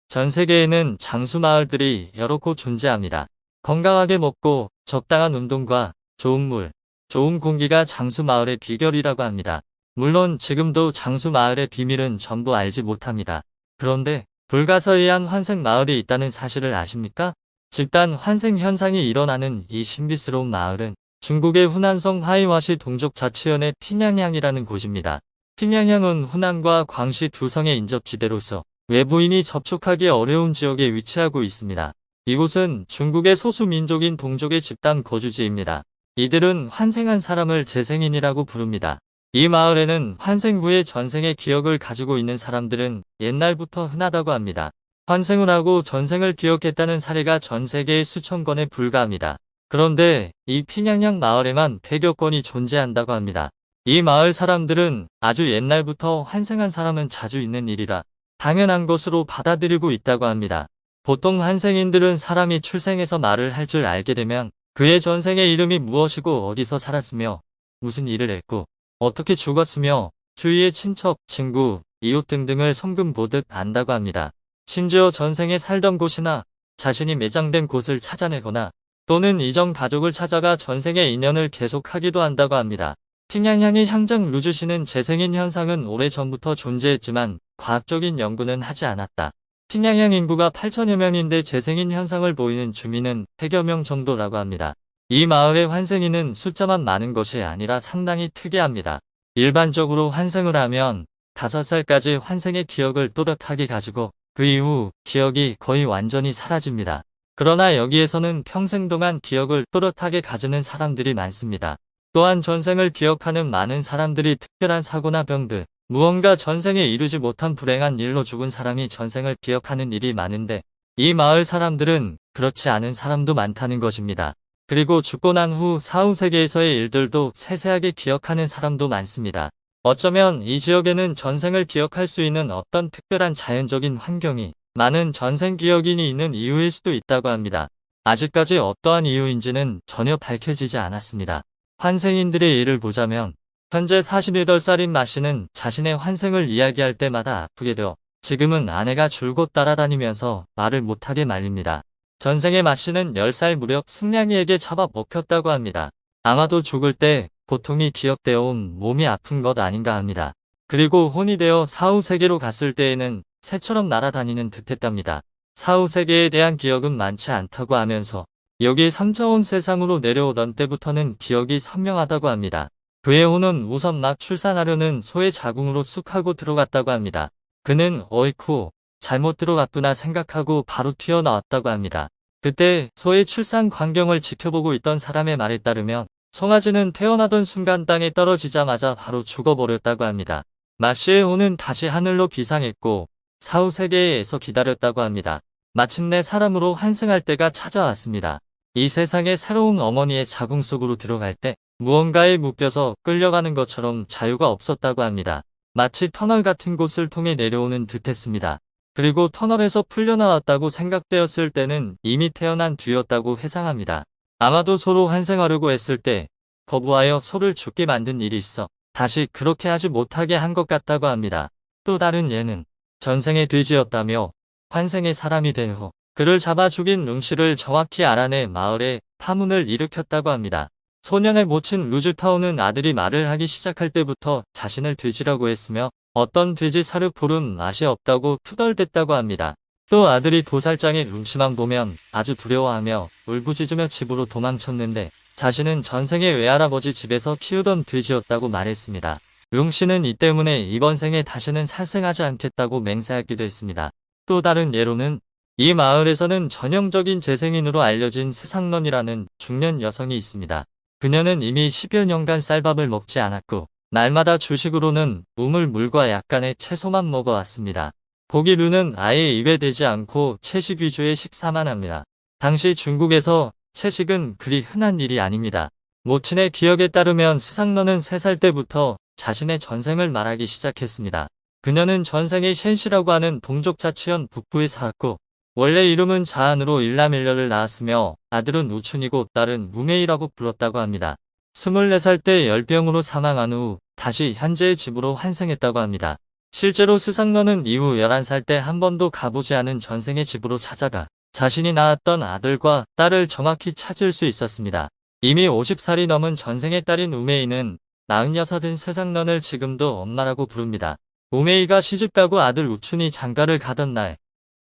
전 세계에는 장수 마을들이 여러 곳 존재합니다. 건강하게 먹고 적당한 운동과 좋은 물, 좋은 공기가 장수 마을의 비결이라고 합니다. 물론 지금도 장수 마을의 비밀은 전부 알지 못합니다. 그런데 불가사의한 환생 마을이 있다는 사실을 아십니까? 집단 환생 현상이 일어나는 이 신비스러운 마을은 중국의 후난성 하이와시 동족 자치현의 핑양양이라는 곳입니다. 핑양양은 후난과 광시 두 성의 인접지대로서 외부인이 접촉하기 어려운 지역에 위치하고 있습니다. 이곳은 중국의 소수 민족인 동족의 집단 거주지입니다. 이들은 환생한 사람을 재생인이라고 부릅니다. 이 마을에는 환생 후의 전생의 기억을 가지고 있는 사람들은 옛날부터 흔하다고 합니다. 환생을 하고 전생을 기억했다는 사례가 전 세계에 수천 건에 불과합니다. 그런데 이 핑양양 마을에만 100여 건이 존재한다고 합니다. 이 마을 사람들은 아주 옛날부터 환생한 사람은 자주 있는 일이라 당연한 것으로 받아들이고 있다고 합니다. 보통 환생인들은 사람이 출생해서 말을 할 줄 알게 되면 그의 전생의 이름이 무엇이고 어디서 살았으며 무슨 일을 했고 어떻게 죽었으며 주위의 친척, 친구, 이웃 등등을 성금 보듯 안다고 합니다. 심지어 전생에 살던 곳이나 자신이 매장된 곳을 찾아내거나 또는 이전 가족을 찾아가 전생의 인연을 계속하기도 한다고 합니다. 핑양양의 향장 루즈시는 재생인 현상은 오래전부터 존재했지만 과학적인 연구는 하지 않았다. 핑양양 인구가 8천여 명인데 재생인 현상을 보이는 주민은 100여 명 정도라고 합니다. 이 마을의 환생인은 숫자만 많은 것이 아니라 상당히 특이합니다. 일반적으로 환생을 하면 5살까지 환생의 기억을 또렷하게 가지고 그 이후 기억이 거의 완전히 사라집니다. 그러나 여기에서는 평생 동안 기억을 또렷하게 가지는 사람들이 많습니다. 또한 전생을 기억하는 많은 사람들이 특별한 사고나 병들, 무언가 전생에 이루지 못한 불행한 일로 죽은 사람이 전생을 기억하는 일이 많은데 이 마을 사람들은 그렇지 않은 사람도 많다는 것입니다. 그리고 죽고 난 후 사후세계에서의 일들도 세세하게 기억하는 사람도 많습니다. 어쩌면 이 지역에는 전생을 기억할 수 있는 어떤 특별한 자연적인 환경이 많은 전생 기억인이 있는 이유일 수도 있다고 합니다. 아직까지 어떠한 이유인지는 전혀 밝혀지지 않았습니다. 환생인들의 예를 보자면 현재 48살인 마씨는 자신의 환생을 이야기할 때마다 아프게 되어 지금은 아내가 줄곧 따라다니면서 말을 못하게 말립니다. 전생의 마씨는 10살 무렵 승냥이에게 잡아먹혔다고 합니다. 아마도 죽을 때 고통이 기억되어 온 몸이 아픈 것 아닌가 합니다. 그리고 혼이 되어 사후세계로 갔을 때에는 새처럼 날아다니는 듯했답니다. 사후세계에 대한 기억은 많지 않다고 하면서 여기 3차원 세상으로 내려오던 때부터는 기억이 선명하다고 합니다. 그의 혼은 우선 막 출산하려는 소의 자궁으로 쑥 하고 들어갔다고 합니다. 그는 어이쿠 잘못 들어갔구나 생각하고 바로 튀어나왔다고 합니다. 그때 소의 출산 광경을 지켜보고 있던 사람의 말에 따르면 송아지는 태어나던 순간 땅에 떨어지자마자 바로 죽어버렸다고 합니다. 마씨의 혼은 다시 하늘로 비상했고 사후세계에서 기다렸다고 합니다. 마침내 사람으로 환생할 때가 찾아왔습니다. 이 세상에 새로운 어머니의 자궁 속으로 들어갈 때 무언가에 묶여서 끌려가는 것처럼 자유가 없었다고 합니다. 마치 터널 같은 곳을 통해 내려오는 듯했습니다. 그리고 터널에서 풀려나왔다고 생각되었을 때는 이미 태어난 뒤였다고 회상합니다. 아마도 소로 환생하려고 했을 때 거부하여 소를 죽게 만든 일이 있어 다시 그렇게 하지 못하게 한 것 같다고 합니다. 또 다른 예는 전생의 돼지였다며 환생의 사람이 된 후 그를 잡아 죽인 룽씨를 정확히 알아내 마을에 파문을 일으켰다고 합니다. 소년의 모친 루즈타오는 아들이 말을 하기 시작할 때부터 자신을 돼지라고 했으며 어떤 돼지 사료 포름 맛이 없다고 투덜댔다고 합니다. 또 아들이 도살장의 룽씨만 보면 아주 두려워하며 울부짖으며 집으로 도망쳤는데 자신은 전생의 외할아버지 집에서 키우던 돼지였다고 말했습니다. 룽씨는 이 때문에 이번 생에 다시는 살생하지 않겠다고 맹세하기도 했습니다. 또 다른 예로는 이 마을에서는 전형적인 재생인으로 알려진 스상런이라는 중년 여성이 있습니다. 그녀는 이미 10여 년간 쌀밥을 먹지 않았고 날마다 주식으로는 우물물과 약간의 채소만 먹어왔습니다. 고기류는 아예 입에 대지 않고 채식 위주의 식사만 합니다. 당시 중국에서 채식은 그리 흔한 일이 아닙니다. 모친의 기억에 따르면 스상런은 3살 때부터 자신의 전생을 말하기 시작했습니다. 그녀는 전생의 셴시라고 하는 동족 자치현 북부에 살았고 원래 이름은 자안으로 일라밀려를 낳았으며 아들은 우춘이고 딸은 무메이라고 불렀다고 합니다. 24살 때 열병으로 사망한 후 다시 현재의 집으로 환생했다고 합니다. 실제로 스상러는 이후 11살 때 한 번도 가보지 않은 전생의 집으로 찾아가 자신이 낳았던 아들과 딸을 정확히 찾을 수 있었습니다. 이미 50살이 넘은 전생의 딸인 우메이는 46인 스상런을 지금도 엄마라고 부릅니다. 우메이가 시집가고 아들 우춘이 장가를 가던 날,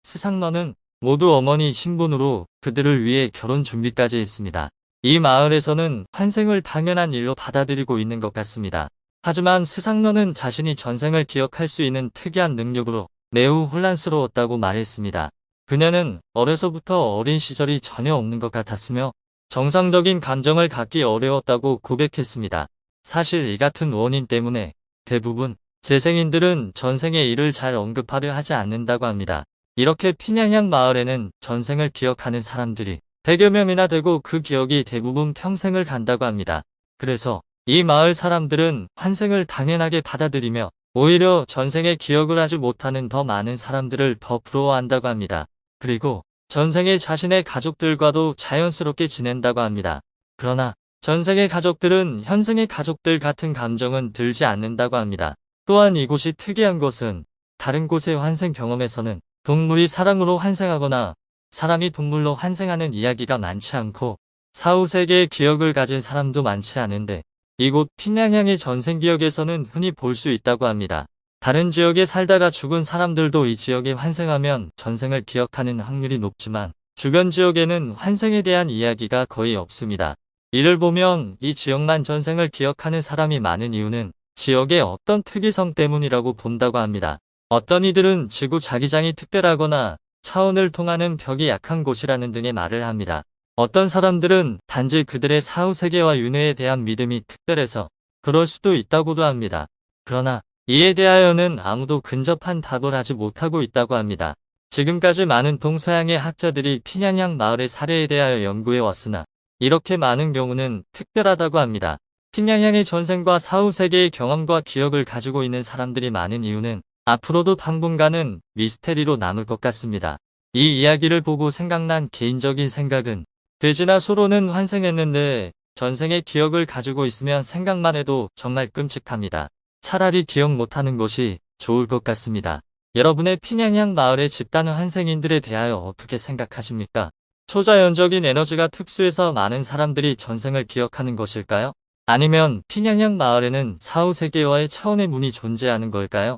스상런은 모두 어머니 신분으로 그들을 위해 결혼 준비까지 했습니다. 이 마을에서는 환생을 당연한 일로 받아들이고 있는 것 같습니다. 하지만 스상런은 자신이 전생을 기억할 수 있는 특이한 능력으로 매우 혼란스러웠다고 말했습니다. 그녀는 어려서부터 어린 시절이 전혀 없는 것 같았으며 정상적인 감정을 갖기 어려웠다고 고백했습니다. 사실 이 같은 원인 때문에 대부분 재생인들은 전생의 일을 잘 언급하려 하지 않는다고 합니다. 이렇게 피냥양 마을에는 전생을 기억하는 사람들이 100여 명이나 되고 그 기억이 대부분 평생을 간다고 합니다. 그래서 이 마을 사람들은 환생을 당연하게 받아들이며 오히려 전생의 기억을 하지 못하는 더 많은 사람들을 더 부러워한다고 합니다. 그리고 전생의 자신의 가족들과도 자연스럽게 지낸다고 합니다. 그러나 전생의 가족들은 현생의 가족들 같은 감정은 들지 않는다고 합니다. 또한 이곳이 특이한 것은 다른 곳의 환생 경험에서는 동물이 사람으로 환생하거나 사람이 동물로 환생하는 이야기가 많지 않고 사후세계의 기억을 가진 사람도 많지 않은데 이곳 핀양양의 전생기억에서는 흔히 볼 수 있다고 합니다. 다른 지역에 살다가 죽은 사람들도 이 지역에 환생하면 전생을 기억하는 확률이 높지만 주변 지역에는 환생에 대한 이야기가 거의 없습니다. 이를 보면 이 지역만 전생을 기억하는 사람이 많은 이유는 지역의 어떤 특이성 때문이라고 본다고 합니다. 어떤 이들은 지구 자기장이 특별하거나 차원을 통하는 벽이 약한 곳이라는 등의 말을 합니다. 어떤 사람들은 단지 그들의 사후세계와 윤회에 대한 믿음이 특별해서 그럴 수도 있다고도 합니다. 그러나 이에 대하여는 아무도 근접한 답을 하지 못하고 있다고 합니다. 지금까지 많은 동서양의 학자들이 피냥양 마을의 사례에 대하여 연구해 왔으나 이렇게 많은 경우는 특별하다고 합니다. 피냥양의 전생과 사후세계의 경험과 기억을 가지고 있는 사람들이 많은 이유는 앞으로도 당분간은 미스테리로 남을 것 같습니다. 이 이야기를 보고 생각난 개인적인 생각은 돼지나 소로는 환생했는데 전생의 기억을 가지고 있으면 생각만 해도 정말 끔찍합니다. 차라리 기억 못하는 것이 좋을 것 같습니다. 여러분의 피냥양 마을의 집단 환생인들에 대하여 어떻게 생각하십니까? 초자연적인 에너지가 특수해서 많은 사람들이 전생을 기억하는 것일까요? 아니면 피냥양 마을에는 사후세계와의 차원의 문이 존재하는 걸까요?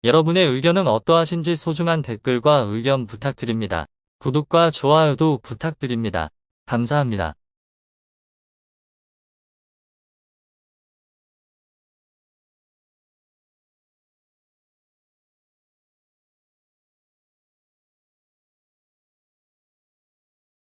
여러분의 의견은 어떠하신지 소중한 댓글과 의견 부탁드립니다. 구독과 좋아요도 부탁드립니다. 감사합니다.